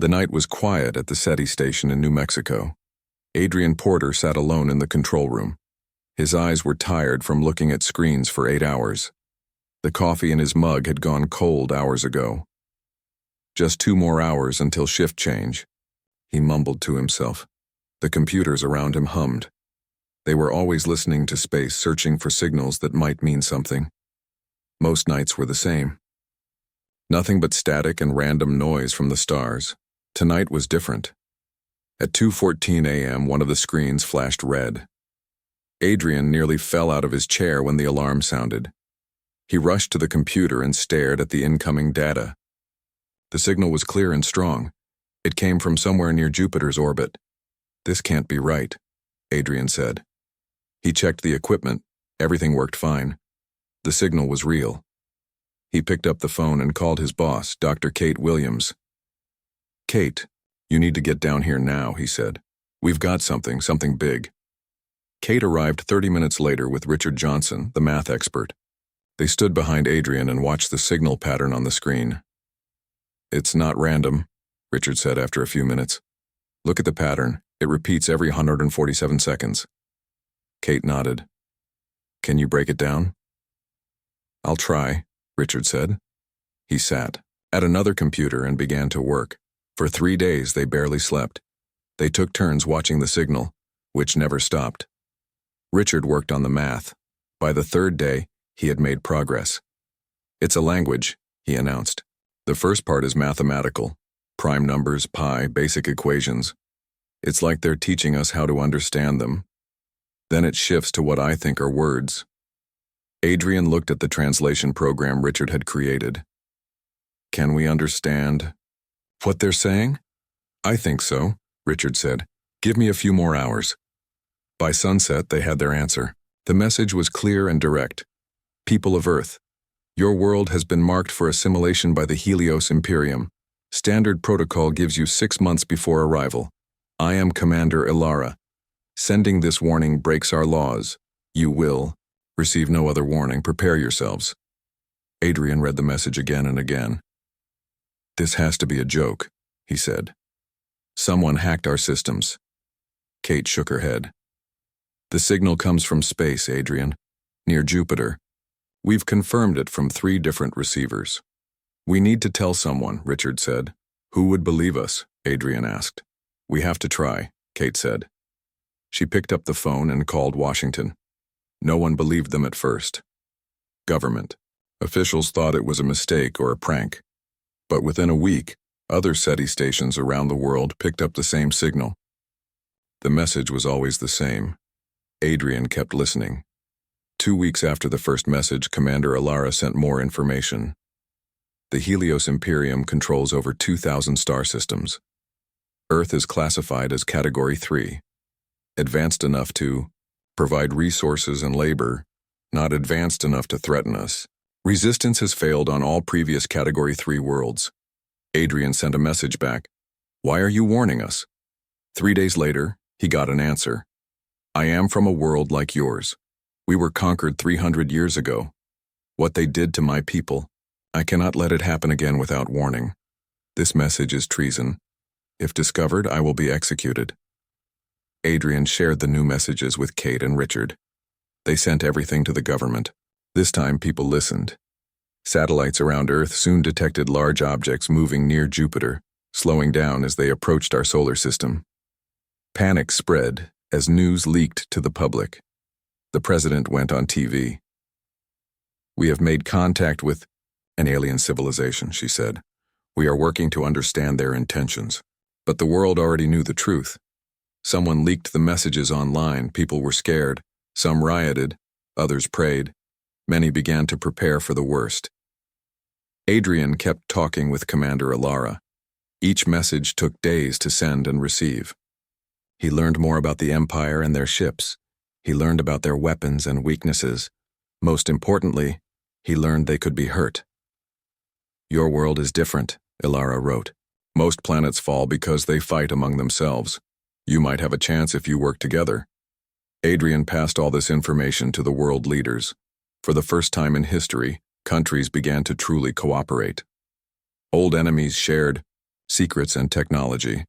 The night was quiet at the SETI station in New Mexico. Adrian Porter sat alone in the control room. His eyes were tired from looking at screens for 8 hours. The coffee in his mug had gone cold hours ago. Just 2 more hours until shift change. He mumbled to himself. The computers around him hummed. They were always listening to space, searching for signals that might mean something. Most nights were the same. Nothing but static and random noise from the stars. Tonight was different. At 2:14 a.m., one of the screens flashed red. Adrian nearly fell out of his chair when the alarm sounded. He rushed to the computer and stared at the incoming data. The signal was clear and strong. It came from somewhere near Jupiter's orbit. "This can't be right," Adrian said. He checked the equipment. Everything worked fine. The signal was real. He picked up the phone and called his boss, Dr. Kate Williams. "Kate, you need to get down here now," he said. "We've got something big." Kate arrived 30 minutes later with Richard Johnson, the math expert. They stood behind Adrian and watched the signal pattern on the screen. "It's not random," Richard said after a few minutes. "Look at the pattern. It repeats every 147 seconds. Kate nodded. "Can you break it down?" "I'll try," Richard said. He sat at another computer and began to work. For 3 days they barely slept. They took turns watching the signal, which never stopped. Richard worked on the math. By the 3rd day, he had made progress. "It's a language," he announced. "The first part is mathematical. Prime numbers, pi, basic equations. It's like they're teaching us how to understand them. Then it shifts to what I think are words." Adrian looked at the translation program Richard had created. "Can we understand what they're saying?" "I think so," Richard said. "Give me a few more hours." By sunset, they had their answer. The message was clear and direct. "People of Earth, your world has been marked for assimilation by the Helios Imperium. Standard protocol gives you 6 months before arrival. I am Commander Ilara. Sending this warning breaks our laws. You will receive no other warning. Prepare yourselves." Adrian read the message again and again. "This has to be a joke," he said. "Someone hacked our systems." Kate shook her head. "The signal comes from space, Adrian, near Jupiter. We've confirmed it from 3 different receivers." "We need to tell someone," Richard said. "Who would believe us?" Adrian asked. "We have to try," Kate said. She picked up the phone and called Washington. No one believed them at first. Government officials thought it was a mistake or a prank. But within a week, other SETI stations around the world picked up the same signal. The message was always the same. Adrian kept listening. 2 weeks after the first message, Commander Ilara sent more information. The Helios Imperium controls over 2,000 star systems. Earth is classified as Category 3, advanced enough to provide resources and labor, not advanced enough to threaten us. Resistance has failed on all previous Category 3 worlds. Adrian sent a message back. "Why are you warning us?" 3 days later, he got an answer. "I am from a world like yours. We were conquered 300 years ago. What they did to my people, I cannot let it happen again without warning. This message is treason. If discovered, I will be executed." Adrian shared the new messages with Kate and Richard. They sent everything to the government. This time people listened. Satellites around Earth soon detected large objects moving near Jupiter, slowing down as they approached our solar system. Panic spread as news leaked to the public. The president went on TV. "We have made contact with an alien civilization," she said. "We are working to understand their intentions." But the world already knew the truth. Someone leaked the messages online. People were scared. Some rioted. Others prayed. Many began to prepare for the worst. Adrian kept talking with Commander Ilara. Each message took days to send and receive. He learned more about the Empire and their ships. He learned about their weapons and weaknesses. Most importantly, he learned they could be hurt. "Your world is different," Ilara wrote. "Most planets fall because they fight among themselves. You might have a chance if you work together." Adrian passed all this information to the world leaders. For the first time in history, countries began to truly cooperate. Old enemies shared Secrets and technology.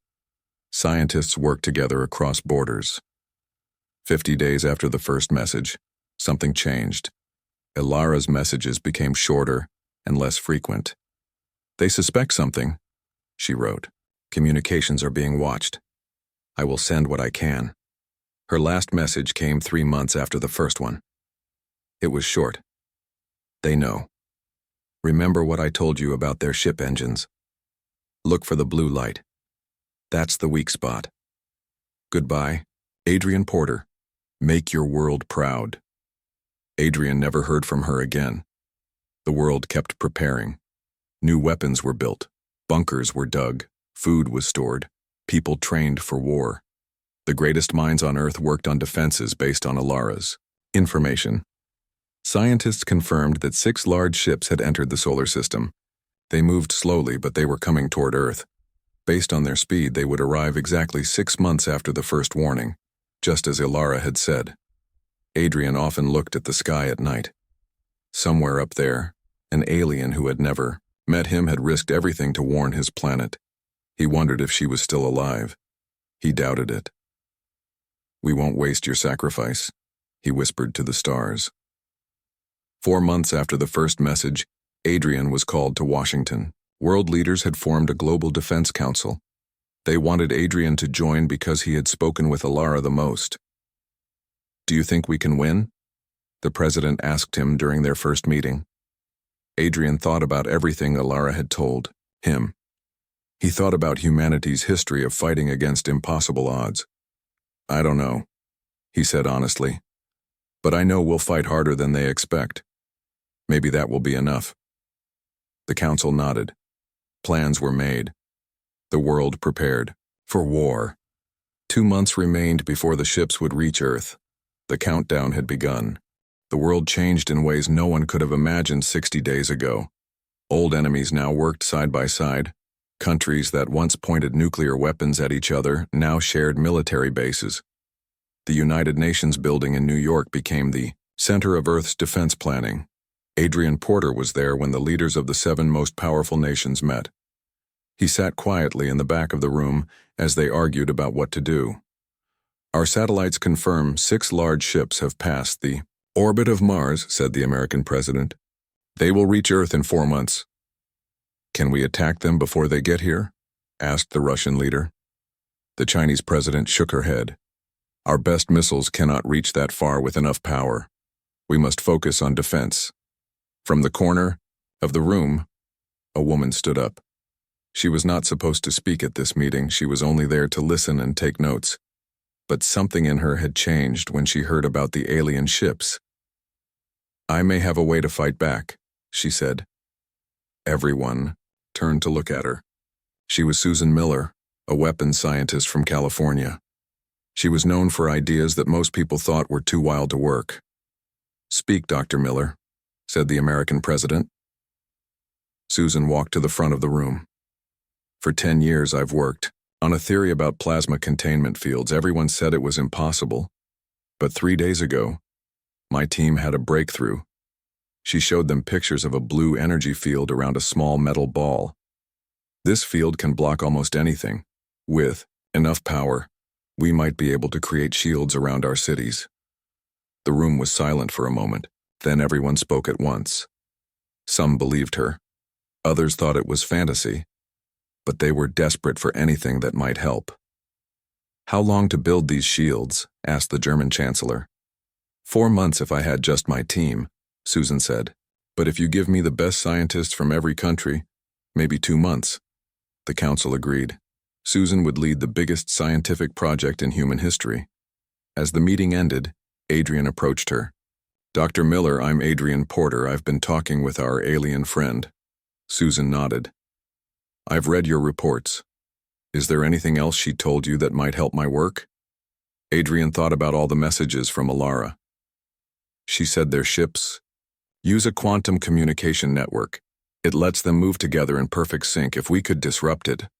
Scientists work together across borders. 50 days after the first message, something changed. Ilara's messages became shorter and less frequent. "They suspect something," she wrote. "Communications are being watched. I will send what I can." Her last message came 3 months after the first one. It was short. "They know. Remember what I told you about their ship engines? Look for the blue light. That's the weak spot. Goodbye, Adrian Porter. Make your world proud." Adrian never heard from her again. The world kept preparing. New weapons were built, bunkers were dug, food was stored, people trained for war. The greatest minds on Earth worked on defenses based on Ilara's information. Scientists confirmed that 6 large ships had entered the solar system. They moved slowly, but they were coming toward Earth. Based on their speed, they would arrive exactly 6 months after the first warning, just as Ilara had said. Adrian often looked at the sky at night. Somewhere up there, an alien who had never met him had risked everything to warn his planet. He wondered if she was still alive. He doubted it. "We won't waste your sacrifice," he whispered to the stars. 4 months after the first message, Adrian was called to Washington. World leaders had formed a global defense council. They wanted Adrian to join because he had spoken with Ilara the most. "Do you think we can win?" the president asked him during their first meeting. Adrian thought about everything Ilara had told him. He thought about humanity's history of fighting against impossible odds. "I don't know," he said honestly. "But I know we'll fight harder than they expect. Maybe that will be enough." The council nodded. Plans were made. The world prepared for war. 2 months remained before the ships would reach Earth. The countdown had begun. The world changed in ways no one could have imagined 60 days ago. Old enemies now worked side by side. Countries that once pointed nuclear weapons at each other now shared military bases. The United Nations building in New York became the center of Earth's defense planning. Adrian Porter was there when the leaders of the 7 most powerful nations met. He sat quietly in the back of the room as they argued about what to do. "Our satellites confirm 6 large ships have passed the orbit of Mars," said the American president. "They will reach Earth in 4 months. "Can we attack them before they get here?" asked the Russian leader. The Chinese president shook her head. "Our best missiles cannot reach that far with enough power. We must focus on defense." From the corner of the room, a woman stood up. She was not supposed to speak at this meeting. She was only there to listen and take notes. But something in her had changed when she heard about the alien ships. "I may have a way to fight back," she said. Everyone turned to look at her. She was Susan Miller, a weapons scientist from California. She was known for ideas that most people thought were too wild to work. "Speak, Dr. Miller," said the American president. Susan walked to the front of the room. "For 10 years I've worked on a theory about plasma containment fields. Everyone said it was impossible. But 3 days ago, my team had a breakthrough." She showed them pictures of a blue energy field around a small metal ball. "This field can block almost anything. With enough power, we might be able to create shields around our cities." The room was silent for a moment. Then everyone spoke at once. Some believed her. Others thought it was fantasy. But they were desperate for anything that might help. "How long to build these shields?" asked the German chancellor. 4 months if I had just my team," Susan said. "But if you give me the best scientists from every country, maybe 2 months." The council agreed. Susan would lead the biggest scientific project in human history. As the meeting ended, Adrian approached her. "Dr. Miller, I'm Adrian Porter. I've been talking with our alien friend." Susan nodded. "I've read your reports. Is there anything else she told you that might help my work?" Adrian thought about all the messages from Ilara. "She said their ships use a quantum communication network. It lets them move together in perfect sync. If we could disrupt it,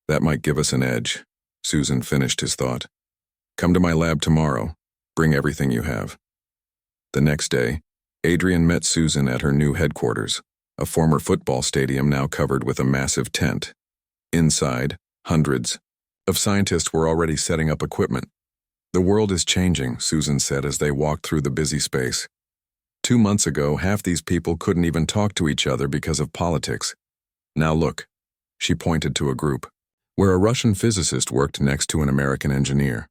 that might give us an edge." Susan finished his thought. "Come to my lab tomorrow. Bring everything you have." The next day, Adrian met Susan at her new headquarters, a former football stadium now covered with a massive tent. Inside, hundreds of scientists were already setting up equipment. "The world is changing," Susan said as they walked through the busy space. 2 months ago, half these people couldn't even talk to each other because of politics. Now look, she pointed to a group, where a Russian physicist worked next to an American engineer.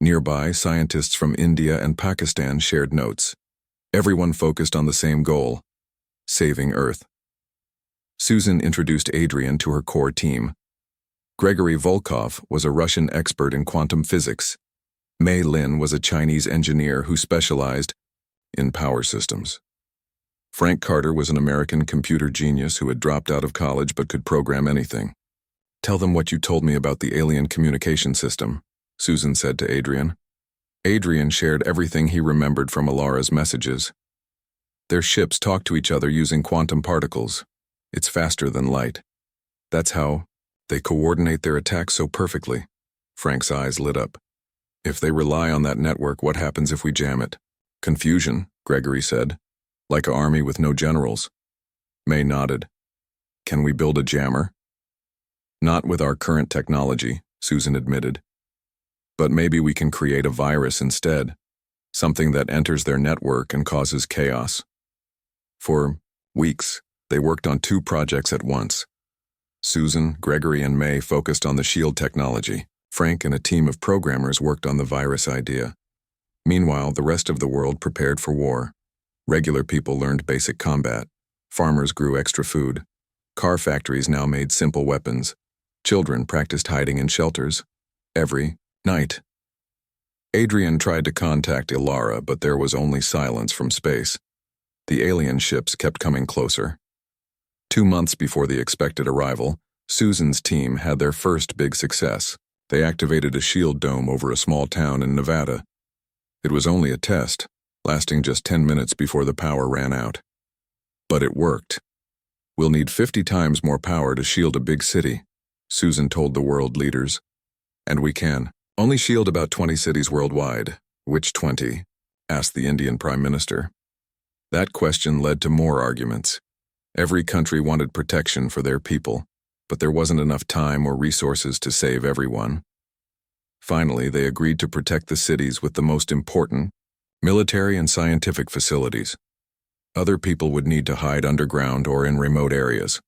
Nearby, scientists from India and Pakistan shared notes. Everyone focused on the same goal: saving Earth. Susan introduced Adrian to her core team. Gregory Volkov was a Russian expert in quantum physics. Mei Lin was a Chinese engineer who specialized in power systems. Frank Carter was an American computer genius who had dropped out of college but could program anything. "Tell them what you told me about the alien communication system," Susan said to Adrian. Adrian shared everything he remembered from Alara's messages. "Their ships talk to each other using quantum particles. It's faster than light. That's how they coordinate their attacks so perfectly." Frank's eyes lit up. "If they rely on that network, what happens if we jam it?" "Confusion," Gregory said. "Like an army with no generals." May nodded. "Can we build a jammer?" "Not with our current technology," Susan admitted. "But maybe we can create a virus instead, something that enters their network and causes chaos." For weeks, they worked on 2 projects at once. Susan, Gregory, and May focused on the shield technology. Frank and a team of programmers worked on the virus idea. Meanwhile, the rest of the world prepared for war. Regular people learned basic combat. Farmers grew extra food. Car factories now made simple weapons. Children practiced hiding in shelters. Every night. Adrian tried to contact Ilara, but there was only silence from space. The alien ships kept coming closer. 2 months before the expected arrival, Susan's team had their first big success. They activated a shield dome over a small town in Nevada. It was only a test, lasting just 10 minutes before the power ran out. But it worked. "We'll need 50 times more power to shield a big city," Susan told the world leaders. "And we can only shield about 20 cities worldwide." "Which 20? asked the Indian Prime Minister. That question led to more arguments. Every country wanted protection for their people, but there wasn't enough time or resources to save everyone. Finally, they agreed to protect the cities with the most important military and scientific facilities. Other people would need to hide underground or in remote areas.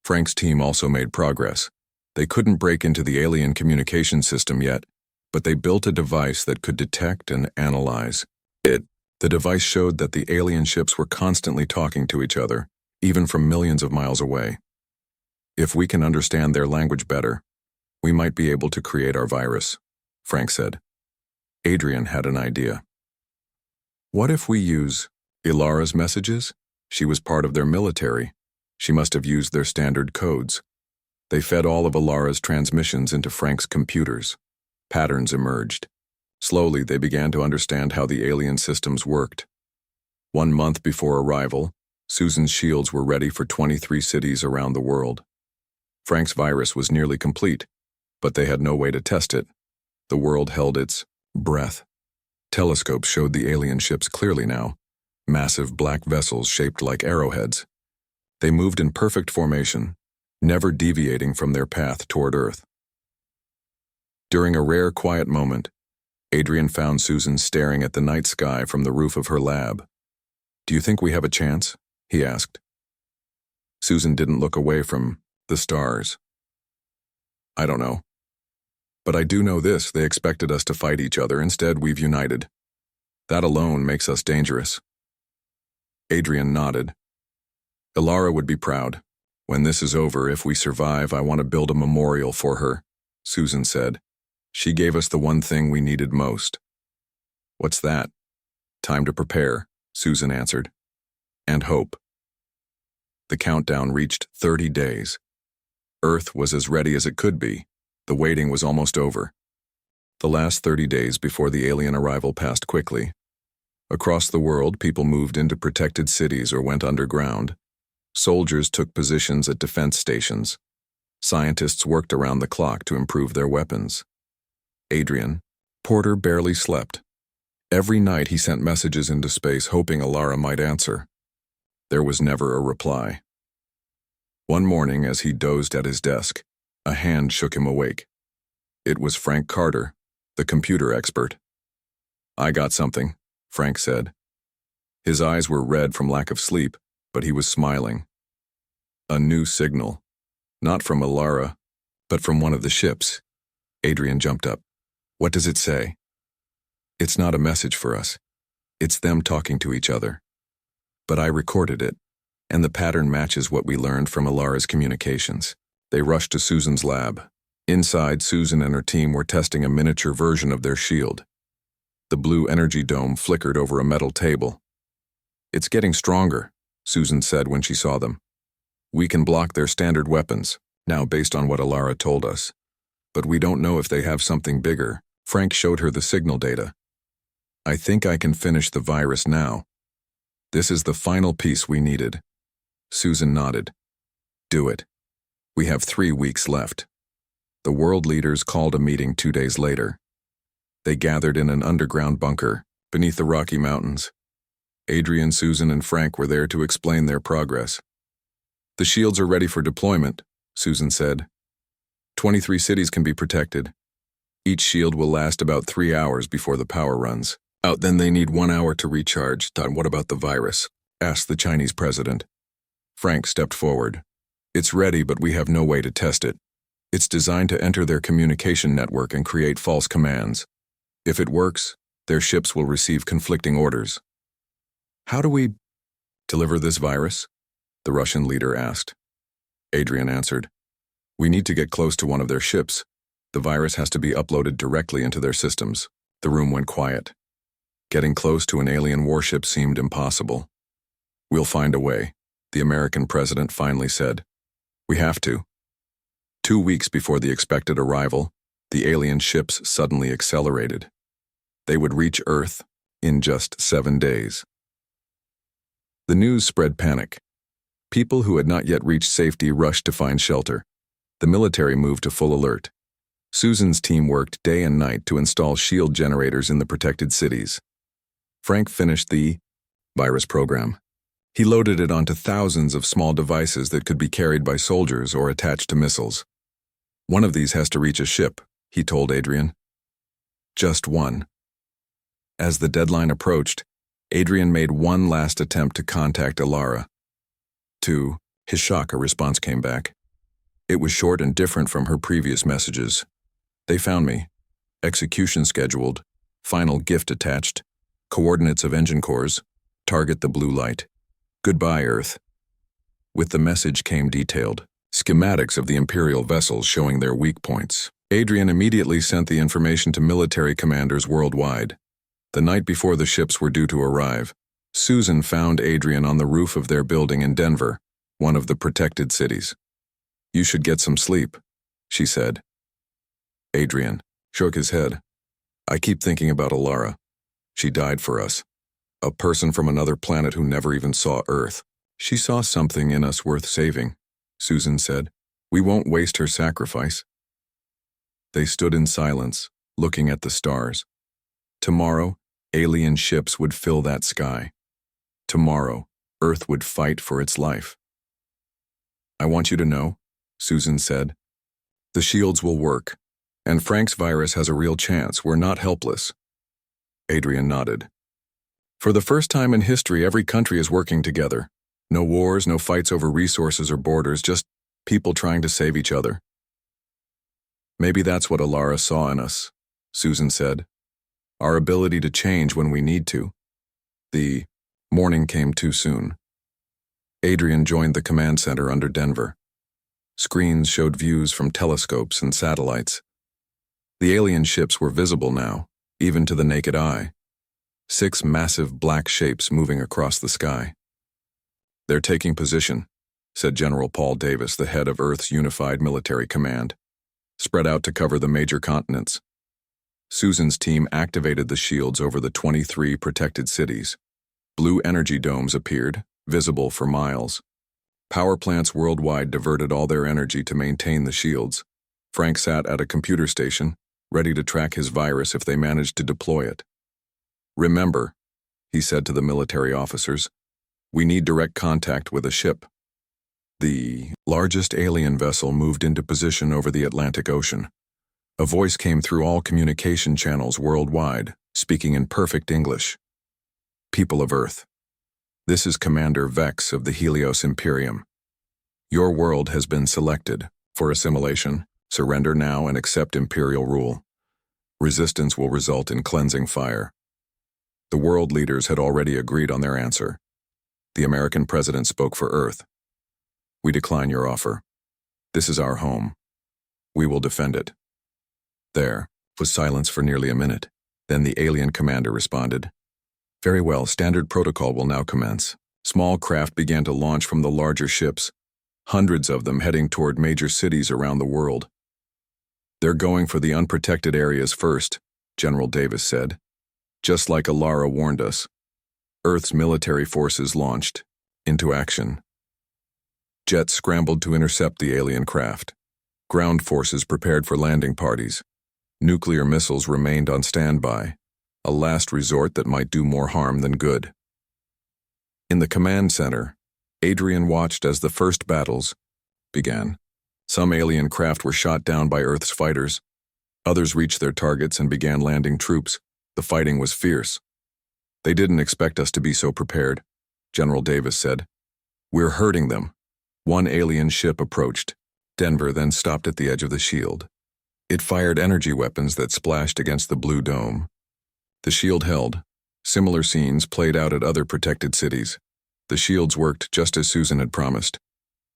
Frank's team also made progress. They couldn't break into the alien communication system yet, but they built a device that could detect and analyze it. The device showed that the alien ships were constantly talking to each other, even from millions of miles away. "If we can understand their language better, we might be able to create our virus," Frank said. Adrian had an idea. "What if we use Ilara's messages? She was part of their military. She must have used their standard codes. They fed all of Ilara's transmissions into Frank's computers. Patterns emerged. Slowly, they began to understand how the alien systems worked. 1 month before arrival, Susan's shields were ready for 23 cities around the world. Frank's virus was nearly complete, but they had no way to test it. The world held its breath. Telescopes showed the alien ships clearly now, massive black vessels shaped like arrowheads. They moved in perfect formation, never deviating from their path toward Earth. During a rare quiet moment, Adrian found Susan staring at the night sky from the roof of her lab. "Do you think we have a chance?" he asked. Susan didn't look away from the stars. "I don't know. But I do know this: they expected us to fight each other. Instead, we've united. That alone makes us dangerous." Adrian nodded. "Ilara would be proud. When this is over, if we survive, I want to build a memorial for her," Susan said. "She gave us the one thing we needed most." "What's that?" "Time to prepare," Susan answered. "And hope." The countdown reached 30 days. Earth was as ready as it could be. The waiting was almost over. The last 30 days before the alien arrival passed quickly. Across the world, people moved into protected cities or went underground. Soldiers took positions at defense stations. Scientists worked around the clock to improve their weapons. Adrian Porter barely slept. Every night he sent messages into space hoping Ilara might answer. There was never a reply. One morning, as he dozed at his desk, A hand shook him awake. It was Frank Carter, the computer expert. "I got something," Frank said. His eyes were red from lack of sleep, but he was smiling. A new signal. Not from Alara, but from one of the ships. Adrian jumped up. "What does it say?" "It's not a message for us. It's them talking to each other. But I recorded it, and the pattern matches what we learned from Alara's communications." They rushed to Susan's lab. Inside, Susan and her team were testing a miniature version of their shield. The blue energy dome flickered over a metal table. "It's getting stronger," Susan said when she saw them. "We can block their standard weapons, now based on what Alara told us. But we don't know if they have something bigger." Frank showed her the signal data. "I think I can finish the virus now. This is the final piece we needed." Susan nodded. "Do it. We have 3 weeks left." The world leaders called a meeting 2 days later. They gathered in an underground bunker beneath the Rocky Mountains. Adrian, Susan, and Frank were there to explain their progress. "The shields are ready for deployment," Susan said. 23 cities can be protected. Each shield will last about 3 hours before the power runs out. Then they need 1 hour to recharge. "What about the virus?" asked the Chinese president. Frank stepped forward. "It's ready, but we have no way to test it. It's designed to enter their communication network and create false commands. If it works, their ships will receive conflicting orders." "How do we deliver this virus?" the Russian leader asked. Adrian answered. "We need to get close to one of their ships. The virus has to be uploaded directly into their systems." The room went quiet. Getting close to an alien warship seemed impossible. "We'll find a way," the American president finally said. "We have to." 2 weeks before the expected arrival, the alien ships suddenly accelerated. They would reach Earth in just 7 days. The news spread panic. People who had not yet reached safety rushed to find shelter. The military moved to full alert. Susan's team worked day and night to install shield generators in the protected cities. Frank finished the virus program. He loaded it onto thousands of small devices that could be carried by soldiers or attached to missiles. "One of these has to reach a ship," he told Adrian. "Just one." As the deadline approached, Adrian made one last attempt to contact Alara. To his shock, a response came back. It was short and different from her previous messages. "They found me. Execution scheduled. Final gift attached. Coordinates of engine cores. Target the blue light. Goodbye, Earth." With the message came detailed schematics of the Imperial vessels showing their weak points. Adrian immediately sent the information to military commanders worldwide. The night before the ships were due to arrive, Susan found Adrian on the roof of their building in Denver, one of the protected cities. "You should get some sleep," she said. Adrian shook his head. "I keep thinking about Alara. She died for us. A person from another planet who never even saw Earth. She saw something in us worth saving," Susan said. "We won't waste her sacrifice." They stood in silence, looking at the stars. Tomorrow, alien ships would fill that sky. Tomorrow, Earth would fight for its life. "I want you to know," Susan said, "the shields will work, and Frank's virus has a real chance. We're not helpless." Adrian nodded. "For the first time in history, every country is working together. No wars, no fights over resources or borders, just people trying to save each other." "Maybe that's what Alara saw in us," Susan said. "Our ability to change when we need to." The morning came too soon. Adrian joined the command center under Denver. Screens showed views from telescopes and satellites. The alien ships were visible now, even to the naked eye. 6 massive black shapes moving across the sky. "They're taking position," said General Paul Davis, the head of Earth's Unified Military Command. "Spread out to cover the major continents." Susan's team activated the shields over the 23 protected cities. Blue energy domes appeared, visible for miles. Power plants worldwide diverted all their energy to maintain the shields. Frank sat at a computer station, ready to track his virus if they managed to deploy it. "Remember," he said to the military officers, "we need direct contact with a ship." The largest alien vessel moved into position over the Atlantic Ocean. A voice came through all communication channels worldwide, speaking in perfect English. People of Earth, this is Commander Vex of the Helios Imperium. Your world has been selected for assimilation. Surrender now and accept Imperial rule. Resistance will result in cleansing fire. The world leaders had already agreed on their answer. The American president spoke for Earth. We decline your offer. This is our home. We will defend it. There was silence for nearly a minute. Then the alien commander responded. Very well, standard protocol will now commence. Small craft began to launch from the larger ships, hundreds of them heading toward major cities around the world. They're going for the unprotected areas first, General Davis said. Just like Alara warned us. Earth's military forces launched into action. Jets scrambled to intercept the alien craft. Ground forces prepared for landing parties. Nuclear missiles remained on standby, a last resort that might do more harm than good. In the command center, Adrian watched as the first battles began. Some alien craft were shot down by Earth's fighters. Others reached their targets and began landing troops. The fighting was fierce. They didn't expect us to be so prepared, General Davis said. We're hurting them. One alien ship approached. Denver then stopped at the edge of the shield. It fired energy weapons that splashed against the blue dome. The shield held. Similar scenes played out at other protected cities. The shields worked just as Susan had promised.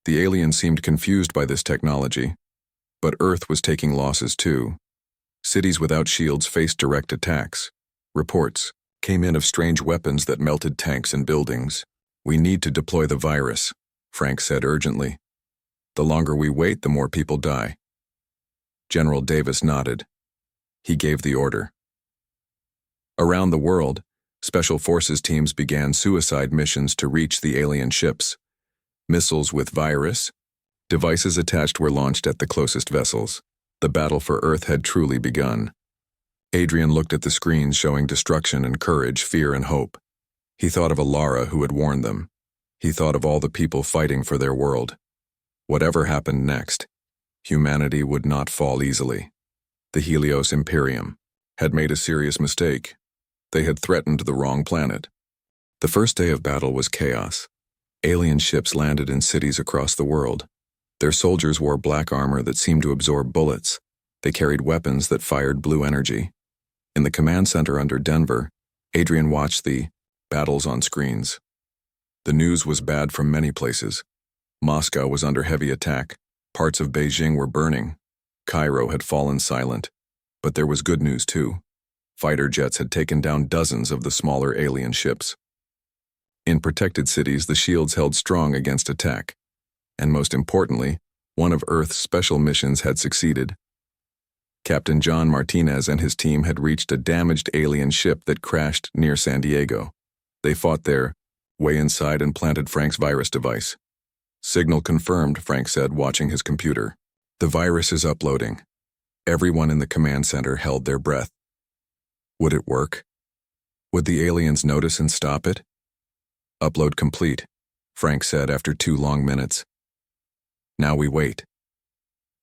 The aliens seemed confused by this technology, but Earth was taking losses too. Cities without shields faced direct attacks. Reports came in of strange weapons that melted tanks and buildings. We need to deploy the virus, Frank said urgently. The longer we wait, the more people die. General Davis nodded. He gave the order. Around the world, special forces teams began suicide missions to reach the alien ships. Missiles with virus devices attached were launched at the closest vessels. The battle for Earth had truly begun. Adrian looked at the screens showing destruction and courage, fear and hope. He thought of Alara who had warned them. He thought of all the people fighting for their world. Whatever happened next, humanity would not fall easily. The Helios Imperium had made a serious mistake. They had threatened the wrong planet. The first day of battle was chaos. Alien ships landed in cities across the world. Their soldiers wore black armor that seemed to absorb bullets. They carried weapons that fired blue energy. In the command center under Denver, Adrian watched the battles on screens. The news was bad from many places. Moscow was under heavy attack. Parts of Beijing were burning. Cairo had fallen silent. But there was good news too. Fighter jets had taken down dozens of the smaller alien ships. In protected cities, the shields held strong against attack. And most importantly, one of Earth's special missions had succeeded. Captain John Martinez and his team had reached a damaged alien ship that crashed near San Diego. They fought their way inside and planted Frank's virus device. Signal confirmed, Frank said, watching his computer. The virus is uploading. Everyone in the command center held their breath. Would it work? Would the aliens notice and stop it? Upload complete, Frank said after 2 long minutes. Now we wait.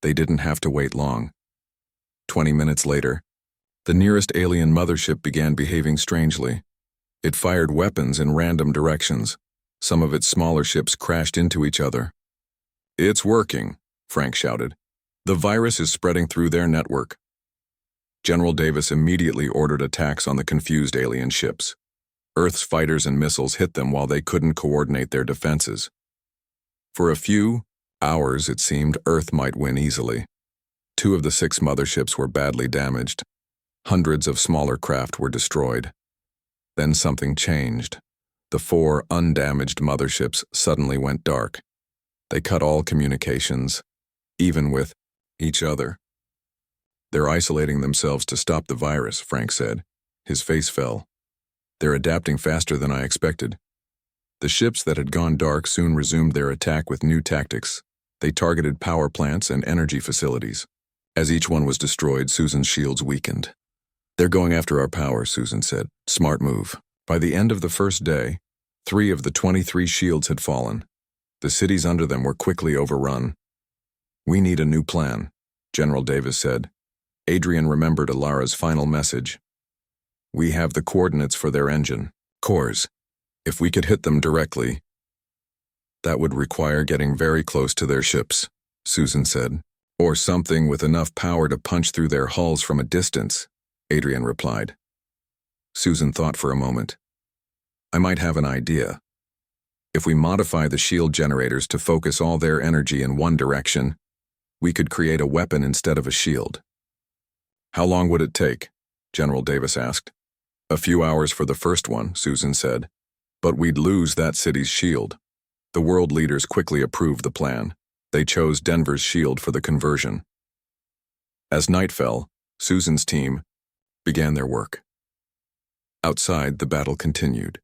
They didn't have to wait long. 20 minutes later, the nearest alien mothership began behaving strangely. It fired weapons in random directions. Some of its smaller ships crashed into each other. It's working, Frank shouted. The virus is spreading through their network. General Davis immediately ordered attacks on the confused alien ships. Earth's fighters and missiles hit them while they couldn't coordinate their defenses. For a few hours, it seemed Earth might win easily. 2 of the 6 motherships were badly damaged. Hundreds of smaller craft were destroyed. Then something changed. The 4 undamaged motherships suddenly went dark. They cut all communications, even with each other. They're isolating themselves to stop the virus, Frank said. His face fell. They're adapting faster than I expected. The ships that had gone dark soon resumed their attack with new tactics. They targeted power plants and energy facilities. As each one was destroyed, Susan's shields weakened. They're going after our power, Susan said. Smart move. By the end of the first day, 3 of the 23 shields had fallen. The cities under them were quickly overrun. "We need a new plan," General Davis said. Adrian remembered Alara's final message. "We have the coordinates for their engine cores. If we could hit them directly, that would require getting very close to their ships," Susan said. "Or something with enough power to punch through their hulls from a distance," Adrian replied. Susan thought for a moment. "I might have an idea. If we modify the shield generators to focus all their energy in one direction, we could create a weapon instead of a shield." "How long would it take?" General Davis asked. "A few hours for the first one," Susan said. "But we'd lose that city's shield." The world leaders quickly approved the plan. They chose Denver's shield for the conversion. As night fell, Susan's team began their work. Outside, the battle continued.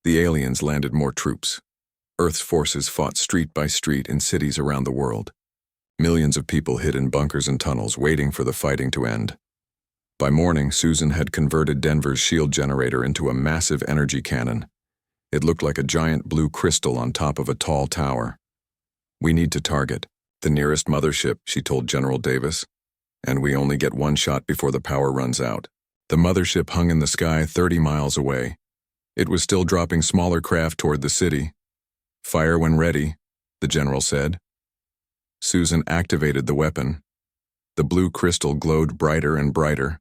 The aliens landed more troops. Earth's forces fought street by street in cities around the world. Millions of people hid in bunkers and tunnels, waiting for the fighting to end. By morning, Susan had converted Denver's shield generator into a massive energy cannon. It looked like a giant blue crystal on top of a tall tower. "We need to target the nearest mothership," she told General Davis, "and we only get one shot before the power runs out." The mothership hung in the sky 30 miles away. It was still dropping smaller craft toward the city. "Fire when ready," the general said. Susan activated the weapon. The blue crystal glowed brighter and brighter.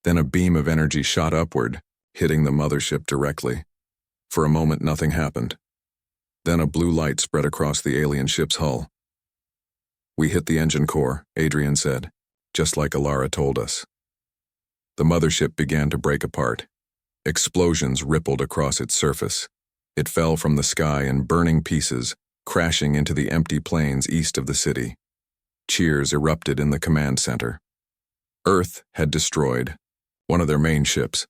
Then a beam of energy shot upward, hitting the mothership directly. For a moment, nothing happened. Then a blue light spread across the alien ship's hull. "We hit the engine core," Adrian said, "just like Alara told us." The mothership began to break apart. Explosions rippled across its surface. It fell from the sky in burning pieces, crashing into the empty plains east of the city. Cheers erupted in the command center. Earth had destroyed one of their main ships.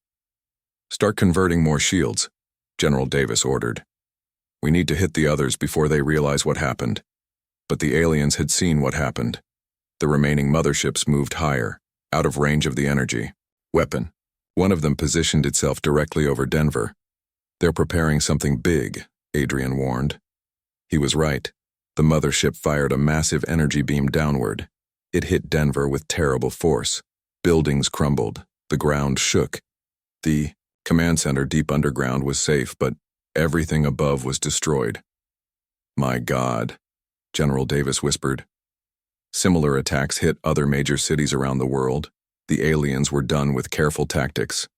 "Start converting more shields," General Davis ordered. "We need to hit the others before they realize what happened." But the aliens had seen what happened. The remaining motherships moved higher, out of range of the energy weapon. One of them positioned itself directly over Denver. "They're preparing something big," Adrian warned. He was right. The mothership fired a massive energy beam downward. It hit Denver with terrible force. Buildings crumbled. The ground shook. The command center deep underground was safe, but everything above was destroyed. "My God," General Davis whispered. Similar attacks hit other major cities around the world. The aliens were done with careful tactics.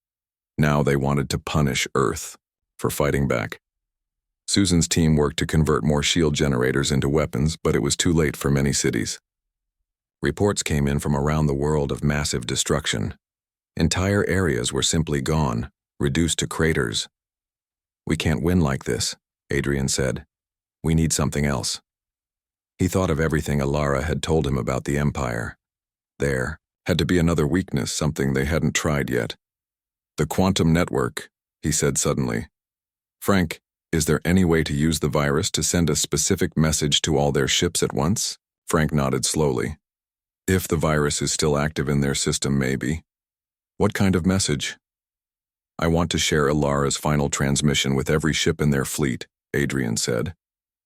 Now they wanted to punish Earth for fighting back. Susan's team worked to convert more shield generators into weapons, but it was too late for many cities. Reports came in from around the world of massive destruction. Entire areas were simply gone, reduced to craters. "We can't win like this," Adrian said. "We need something else." He thought of everything Alara had told him about the Empire. There had to be another weakness, something they hadn't tried yet. "The quantum network," he said suddenly. "Frank, is there any way to use the virus to send a specific message to all their ships at once?" Frank nodded slowly. "If the virus is still active in their system, maybe." "What kind of message?" "I want to share Alara's final transmission with every ship in their fleet," Adrian said.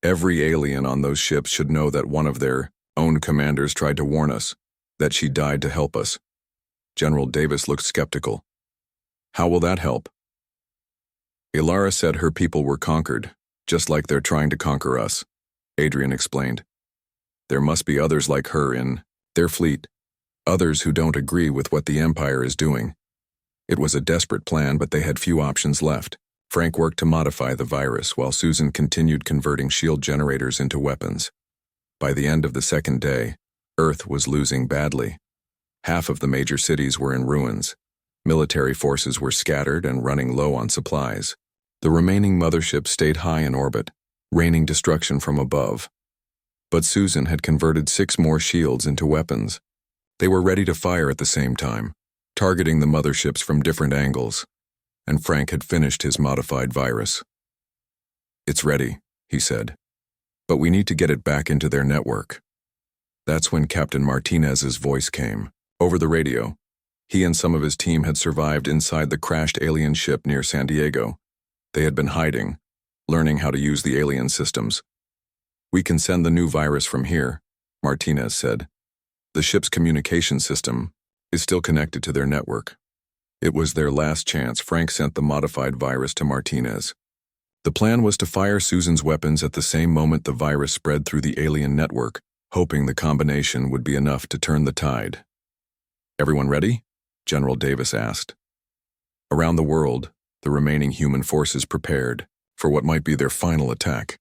"Every alien on those ships should know that one of their own commanders tried to warn us, that she died to help us." General Davis looked skeptical. "How will that help?" "Alara said her people were conquered, just like they're trying to conquer us," Adrian explained. "There must be others like her in their fleet, others who don't agree with what the Empire is doing." It was a desperate plan, but they had few options left. Frank worked to modify the virus, while Susan continued converting shield generators into weapons. By the end of the second day, Earth was losing badly. Half of the major cities were in ruins. Military forces were scattered and running low on supplies. The remaining motherships stayed high in orbit, raining destruction from above. But Susan had converted 6 more shields into weapons. They were ready to fire at the same time, targeting the motherships from different angles. And Frank had finished his modified virus. "It's ready," he said. "But we need to get it back into their network." That's when Captain Martinez's voice came, over the radio. He and some of his team had survived inside the crashed alien ship near San Diego. They had been hiding, learning how to use the alien systems. We can send the new virus from here, Martinez said. The ship's communication system is still connected to their network. It was their last chance. Frank sent the modified virus to Martinez. The plan was to fire Susan's weapons at the same moment the virus spread through the alien network, hoping the combination would be enough to turn the tide. Everyone ready? General Davis asked. Around the world, the remaining human forces prepared for what might be their final attack.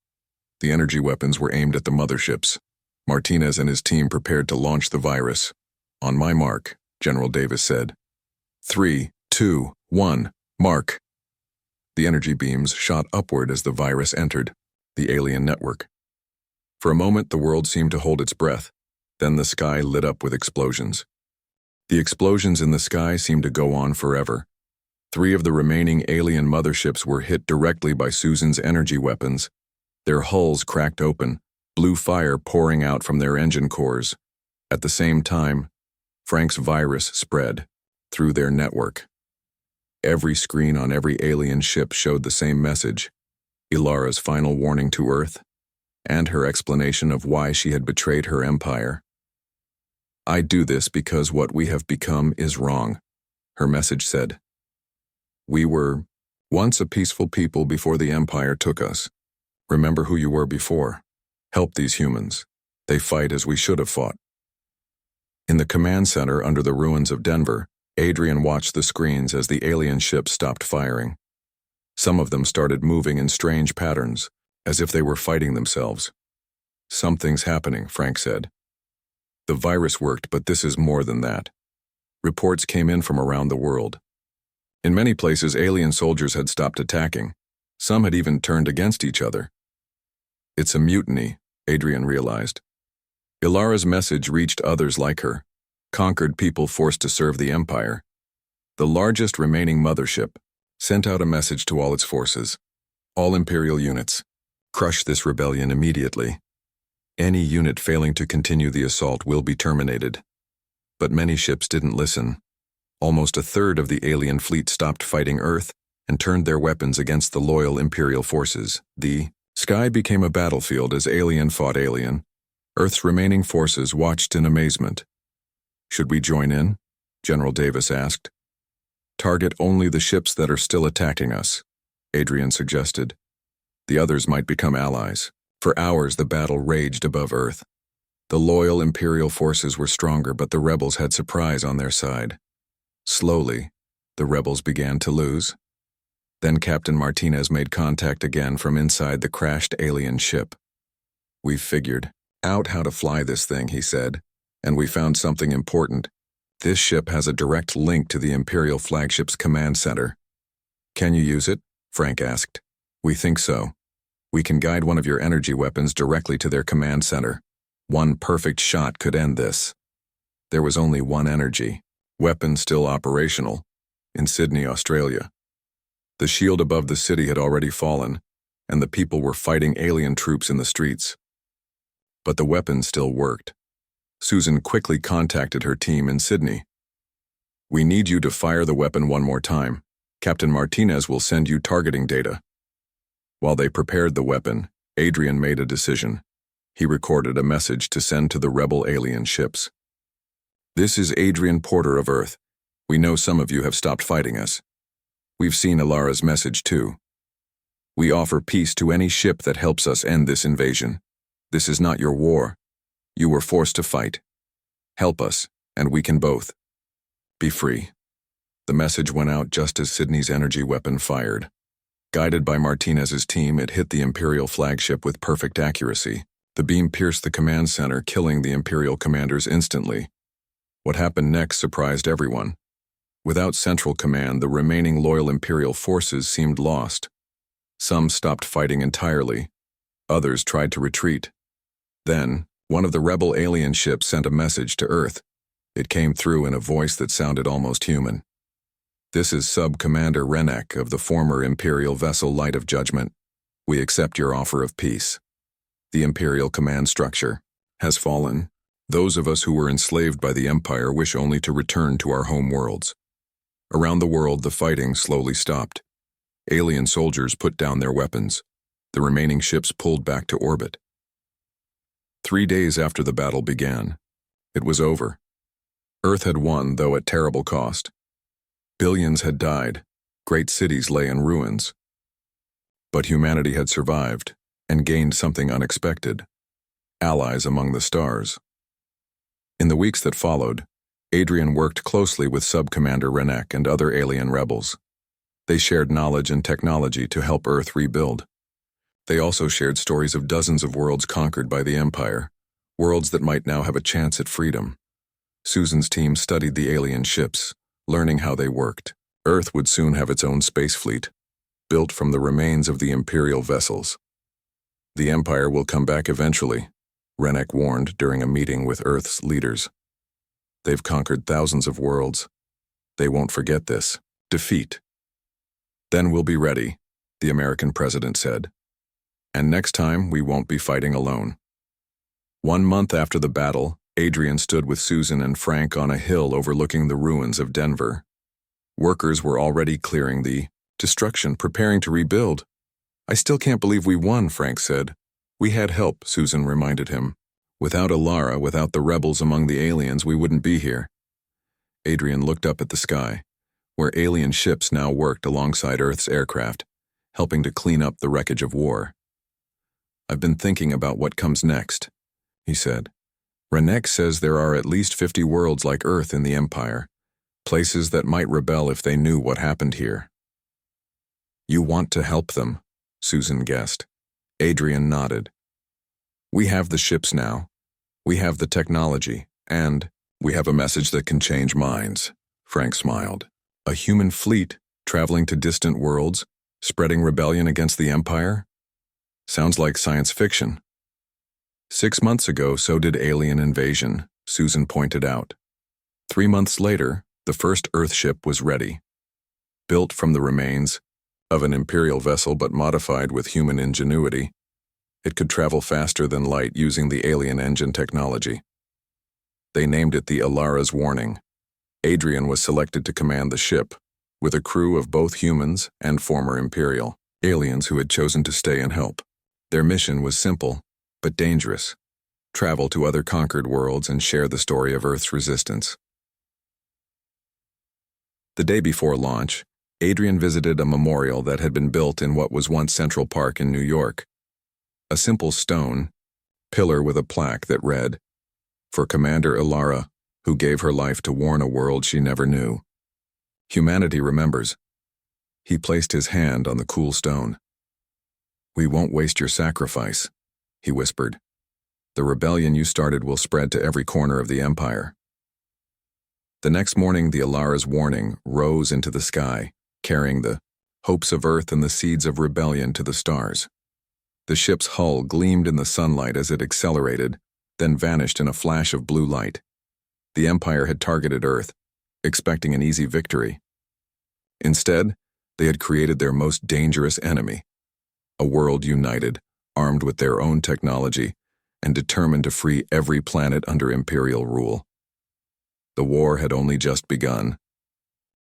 The energy weapons were aimed at the motherships. Martinez and his team prepared to launch the virus. On my mark, General Davis said. 3, 2, 1, mark. The energy beams shot upward as the virus entered the alien network. For a moment, the world seemed to hold its breath. Then the sky lit up with explosions. The explosions in the sky seemed to go on forever. 3 of the remaining alien motherships were hit directly by Susan's energy weapons. Their hulls cracked open, blue fire pouring out from their engine cores. At the same time, Frank's virus spread through their network. Every screen on every alien ship showed the same message, Ilara's final warning to Earth, and her explanation of why she had betrayed her empire. I do this because what we have become is wrong, her message said. We were once a peaceful people before the empire took us. Remember who you were before. Help these humans. They fight as we should have fought. In the command center under the ruins of Denver, Adrian watched the screens as the alien ships stopped firing. Some of them started moving in strange patterns, as if they were fighting themselves. Something's happening, Frank said. The virus worked, but this is more than that. Reports came in from around the world. In many places, alien soldiers had stopped attacking. Some had even turned against each other. It's a mutiny, Adrian realized. Ilara's message reached others like her, conquered people forced to serve the empire. The largest remaining mothership sent out a message to all its forces. All Imperial units, crush this rebellion immediately. Any unit failing to continue the assault will be terminated. But many ships didn't listen. Almost a third of the alien fleet stopped fighting Earth and turned their weapons against the loyal Imperial forces. The sky became a battlefield as alien fought alien. Earth's remaining forces watched in amazement. Should we join in? General Davis asked. Target only the ships that are still attacking us, Adrian suggested. The others might become allies. For hours the battle raged above Earth. The loyal Imperial forces were stronger, but the rebels had surprise on their side. Slowly, the rebels began to lose. Then Captain Martinez made contact again from inside the crashed alien ship. We've figured out how to fly this thing, he said, and we found something important. This ship has a direct link to the Imperial flagship's command center. Can you use it? Frank asked. We think so. We can guide one of your energy weapons directly to their command center. One perfect shot could end this. There was only one energy weapon still operational in Sydney, Australia. The shield above the city had already fallen, and the people were fighting alien troops in the streets. But the weapon still worked. Susan quickly contacted her team in Sydney. We need you to fire the weapon one more time. Captain Martinez will send you targeting data. While they prepared the weapon, Adrian made a decision. He recorded a message to send to the rebel alien ships. This is Adrian Porter of Earth. We know some of you have stopped fighting us. We've seen Ilara's message too. We offer peace to any ship that helps us end this invasion. This is not your war. You were forced to fight. Help us, and we can both be free. The message went out just as Sydney's energy weapon fired. Guided by Martinez's team, it hit the Imperial flagship with perfect accuracy. The beam pierced the command center, killing the Imperial commanders instantly. What happened next surprised everyone. Without central command, the remaining loyal Imperial forces seemed lost. Some stopped fighting entirely. Others tried to retreat. Then, one of the rebel alien ships sent a message to Earth. It came through in a voice that sounded almost human. This is Sub-Commander Renek of the former Imperial vessel Light of Judgment. We accept your offer of peace. The Imperial command structure has fallen. Those of us who were enslaved by the Empire wish only to return to our home worlds. Around the world, the fighting slowly stopped. Alien soldiers put down their weapons. The remaining ships pulled back to orbit. 3 days after the battle began, it was over. Earth had won, though at terrible cost. Billions had died, great cities lay in ruins. But humanity had survived and gained something unexpected: allies among the stars. In the weeks that followed, Adrian worked closely with Sub-Commander Renek and other alien rebels. They shared knowledge and technology to help Earth rebuild. They also shared stories of dozens of worlds conquered by the Empire, worlds that might now have a chance at freedom. Susan's team studied the alien ships, learning how they worked. Earth would soon have its own space fleet, built from the remains of the Imperial vessels. The Empire will come back eventually, Renek warned during a meeting with Earth's leaders. They've conquered thousands of worlds. They won't forget this defeat. Then we'll be ready, the American president said. And next time, we won't be fighting alone. 1 month after the battle, Adrian stood with Susan and Frank on a hill overlooking the ruins of Denver. Workers were already clearing the destruction, preparing to rebuild. I still can't believe we won, Frank said. We had help, Susan reminded him. Without Alara, without the rebels among the aliens, we wouldn't be here. Adrian looked up at the sky, where alien ships now worked alongside Earth's aircraft, helping to clean up the wreckage of war. I've been thinking about what comes next, he said. Renek says there are at least 50 worlds like Earth in the Empire, places that might rebel if they knew what happened here. You want to help them, Susan guessed. Adrian nodded. We have the ships now. We have the technology, and we have a message that can change minds, Frank smiled. A human fleet traveling to distant worlds, spreading rebellion against the Empire? Sounds like science fiction. 6 months ago, so did alien invasion, Susan pointed out. 3 months later, the first Earth ship was ready. Built from the remains of an Imperial vessel but modified with human ingenuity, it could travel faster than light using the alien engine technology. They named it the Alara's Warning. Adrian was selected to command the ship, with a crew of both humans and former Imperial aliens who had chosen to stay and help. Their mission was simple, but dangerous: travel to other conquered worlds and share the story of Earth's resistance. The day before launch, Adrian visited a memorial that had been built in what was once Central Park in New York. A simple stone pillar with a plaque that read, "For Commander Alara, who gave her life to warn a world she never knew. Humanity remembers." He placed his hand on the cool stone. "We won't waste your sacrifice," he whispered. "The rebellion you started will spread to every corner of the Empire." The next morning, the Alara's Warning rose into the sky, carrying the hopes of Earth and the seeds of rebellion to the stars. The ship's hull gleamed in the sunlight as it accelerated, then vanished in a flash of blue light. The Empire had targeted Earth, expecting an easy victory. Instead, they had created their most dangerous enemy: a world united, armed with their own technology, and determined to free every planet under Imperial rule. The war had only just begun,